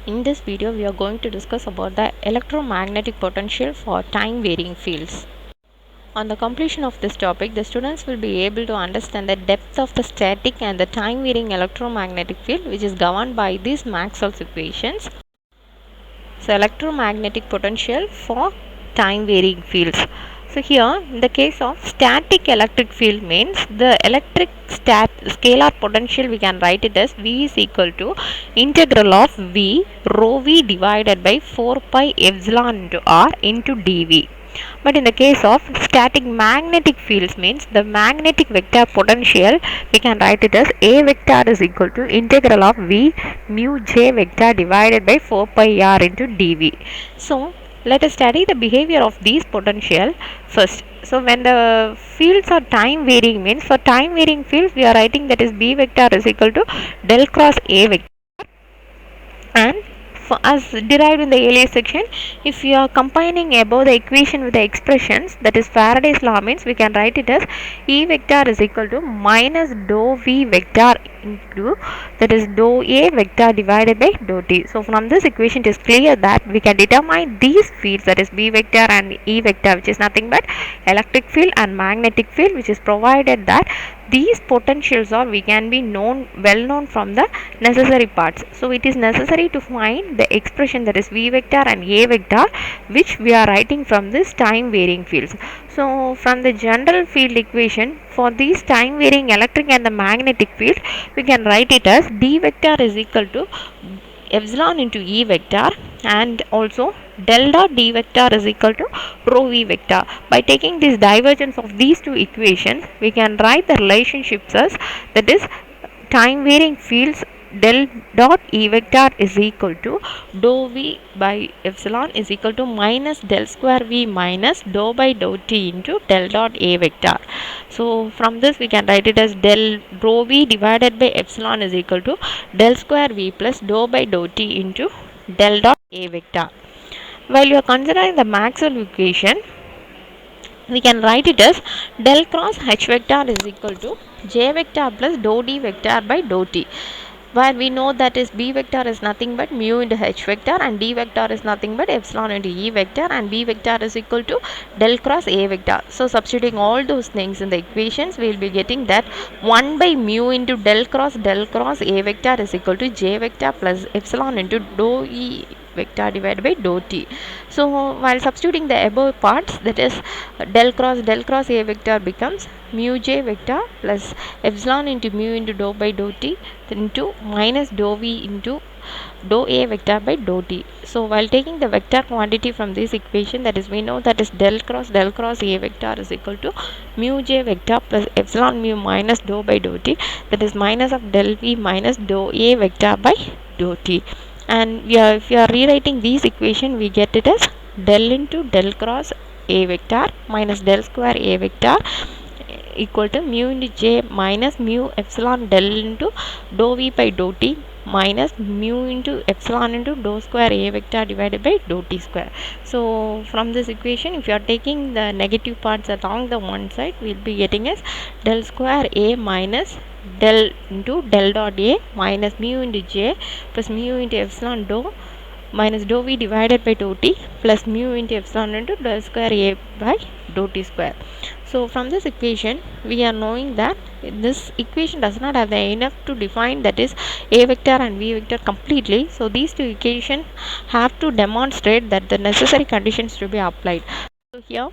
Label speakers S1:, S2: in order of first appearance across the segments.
S1: In this video, we are going to discuss about the electromagnetic potential for time varying fields. On the completion of this topic, the students will be able to understand the depth of the static and the time varying electromagnetic field, which is governed by these Maxwell's equations. So, electromagnetic potential for time varying fields. So, here in the case of static electric field means the electric scalar potential, we can write it as V is equal to integral of V rho V divided by 4 pi epsilon into R into dV. But in the case of static magnetic fields means the magnetic vector potential, we can write it as A vector is equal to integral of V mu J vector divided by 4 pi R into dV. So let us study the behavior of these potential first. So when the fields are time varying means for time varying fields we are writing that is B vector is equal to del cross A vector, and as derived in the earlier section, if you are combining above the equation with the expressions, that is Faraday's law means we can write it as E vector is equal to minus dou V vector into that is dou A vector divided by dou T. So from this equation it is clear that we can determine these fields, that is B vector and E vector, which is nothing but electric field and magnetic field, which is provided that these potentials are we can be well known from the necessary parts. So it is necessary to find the expression that is V vector and A vector, which we are writing from this time varying fields. So from the general field equation for these time varying electric and the magnetic field, we can write it as D vector is equal to epsilon into E vector, and also del dot D vector is equal to rho V vector. By taking this divergence of these two equations, we can write the relationships as that is time varying fields del dot E vector is equal to dou V by epsilon is equal to minus del square V minus dou by dou T into del dot A vector. So from this we can write it as del rho V divided by epsilon is equal to del square V plus dou by dou T into del dot A vector. While you are considering the Maxwell equation, we can write it as del cross H vector is equal to J vector plus dou D vector by dou T, where we know that is B vector is nothing but mu into H vector and D vector is nothing but epsilon into E vector, and B vector is equal to del cross A vector. So substituting all those things in the equations, we will be getting that 1 by mu into del cross A vector is equal to J vector plus epsilon into dou E vector divided by dou T. So while substituting the above parts, that is del cross A vector becomes mu J vector plus epsilon into mu into dou by dou T into minus dou V into dou A vector by dou T. So while taking the vector quantity from this equation, that is we know that is del cross A vector is equal to mu J vector plus epsilon mu minus dou by dou T, that is minus of del V minus dou A vector by dou T. And if we are rewriting these equation, we get it as del into del cross A vector minus del square A vector equal to mu into J minus mu epsilon del into dou V by dou T minus mu into epsilon into dou square A vector divided by dou T square. So from this equation, if you are taking the negative parts along the one side, we will be getting as del square A minus del into del dot A minus mu into J plus mu into epsilon dou minus dou V divided by dou T plus mu into epsilon into del square A by dou T square. So from this equation, we are knowing that this equation does not have the enough to define that is A vector and V vector completely. So these two equations have to demonstrate that the necessary conditions to be applied. So here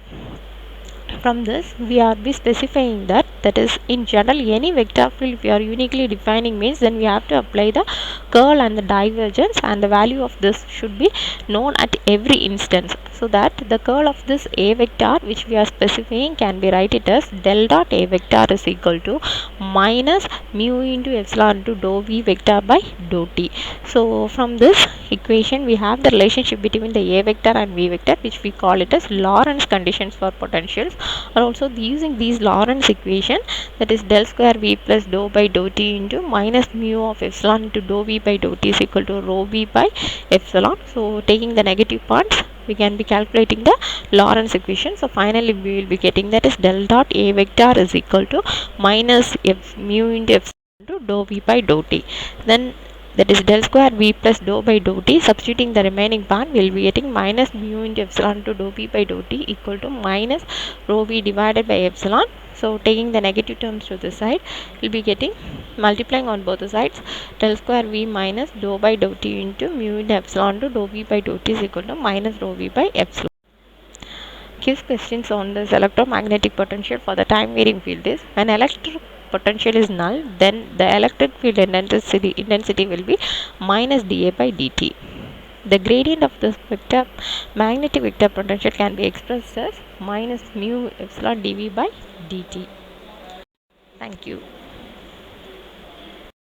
S1: from this we are be specifying that is in general any vector field we are uniquely defining means then we have to apply the curl and the divergence, and the value of this should be known at every instance, so that the curl of this A vector which we are specifying can be write it as del dot A vector is equal to minus mu into epsilon into dou V vector by dou T. So from this equation we have the relationship between the A vector and V vector, which we call it as Lorentz conditions for potentials, or also using these Lorentz equation, that is del square V plus dou by dou T into minus mu of epsilon into dou V by dou T is equal to rho V by epsilon. So taking the negative parts, we can be calculating the Lorentz equation. So finally we will be getting that is del dot A vector is equal to minus mu into epsilon into dou V by dou T. Then that is del square v plus dou by dou t. Substituting the remaining part, we will be getting minus mu into epsilon to dou p by dou t equal to minus rho v divided by epsilon. So taking the negative terms to the side, we'll be getting multiplying on both the sides, del square v minus dou by dou t into mu into epsilon to dou v by dou t is equal to minus rho v by epsilon. Gives questions on this electromagnetic potential for the time varying field is, when electric potential is null, then the electric field intensity will be minus dA by dt. The gradient of this magnetic vector potential can be expressed as minus mu epsilon dV by dt. Thank you.